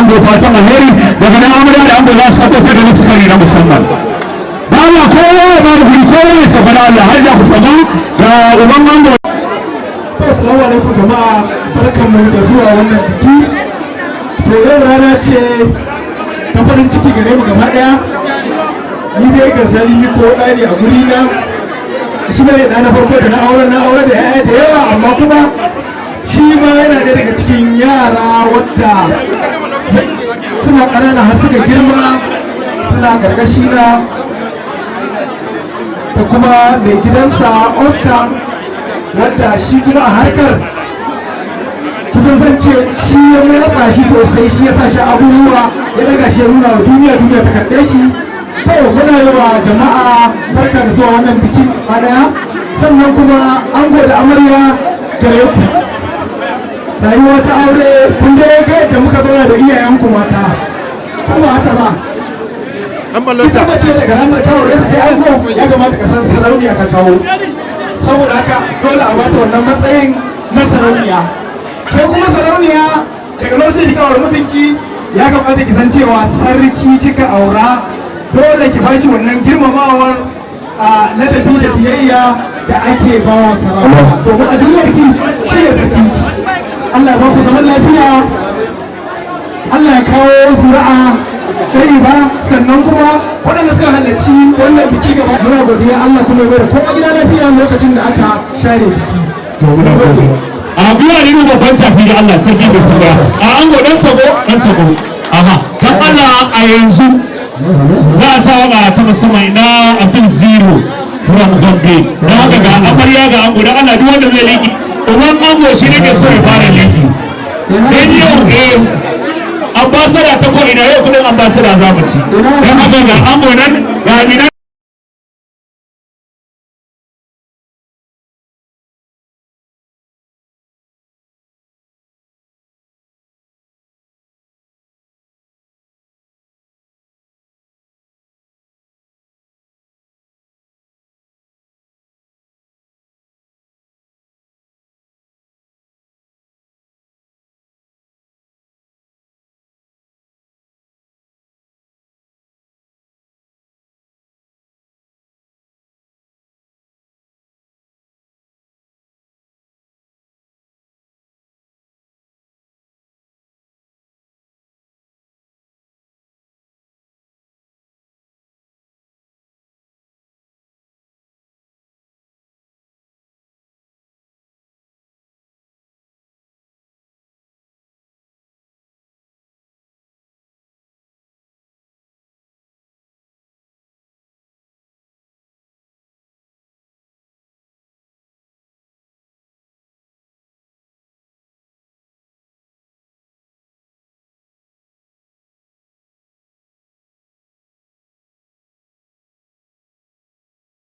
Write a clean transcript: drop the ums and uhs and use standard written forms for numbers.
ango fatan alheri daga nan amarya da ango za su sako sai da musu kari na musamman da Allah kowa ya ba mu guri kowa ya saba da Allah har da ku saba ga uban ango. Assalamu alaikum jama'a, barkanmu da zuwa wannan biki. To yau rana ce ta farin ciki gare mu gaba daya. Ni dai Garzali ko ɗani a guri na shi ne ɗa na farko da na aure da yaya da yawa, amma kuma shi ma yana da daga cikin yara wadda suna ƙanana har suka girma suna gargashi na da kuma mai gidansa Oscar wadda shi kuma a harkar kusan zan ce shi ya matsa shi sosai, shi ya sa shi abubuwa ya daga shi ya nuna wa duniya ta karɓe shi. To muna yi wa jama'a barka da zuwa wannan bikin a daya, sannan kuma ango da amarya gare ku rayuwa ta aure kun dai ga yadda muka zauna da iyayenku mata kuma haka ba ita mace daga ranar kawo ya kai ango ya kamata ka san sarauniya ka kawo, saboda haka dole a bata wannan matsayin na sarauniya. Ke kuma sarauniya daga lokacin da kika aure mutunki ya kamata ki san cewa sarki kika aura, dole ki bashi wannan girmamawar ladabi da biyayya da ake ba wa sarauniya domin a duniyar ki shi ne sarki. Allah ya ba ku zaman lafiya, Allah ya kawo zuri'a ɗari ba, sannan kuma waɗanda suka halarci wannan biki gaba muna godiya. Allah kuma ya bada kowa gida lafiya lokacin da aka share biki. A biya ne babban tafi da Allah sarki bai saba a ango dan sago aha kan Allah a yanzu za a sa ta musamman na Abdul Zero from Gombe da haka ga amarya ga ango dan Allah duk wanda zai liki uban ango shi ne ke so ya fara liki dan yau ambassador ta ko ina yau kudin ambassador za mu ci dan haka ga ango nan ga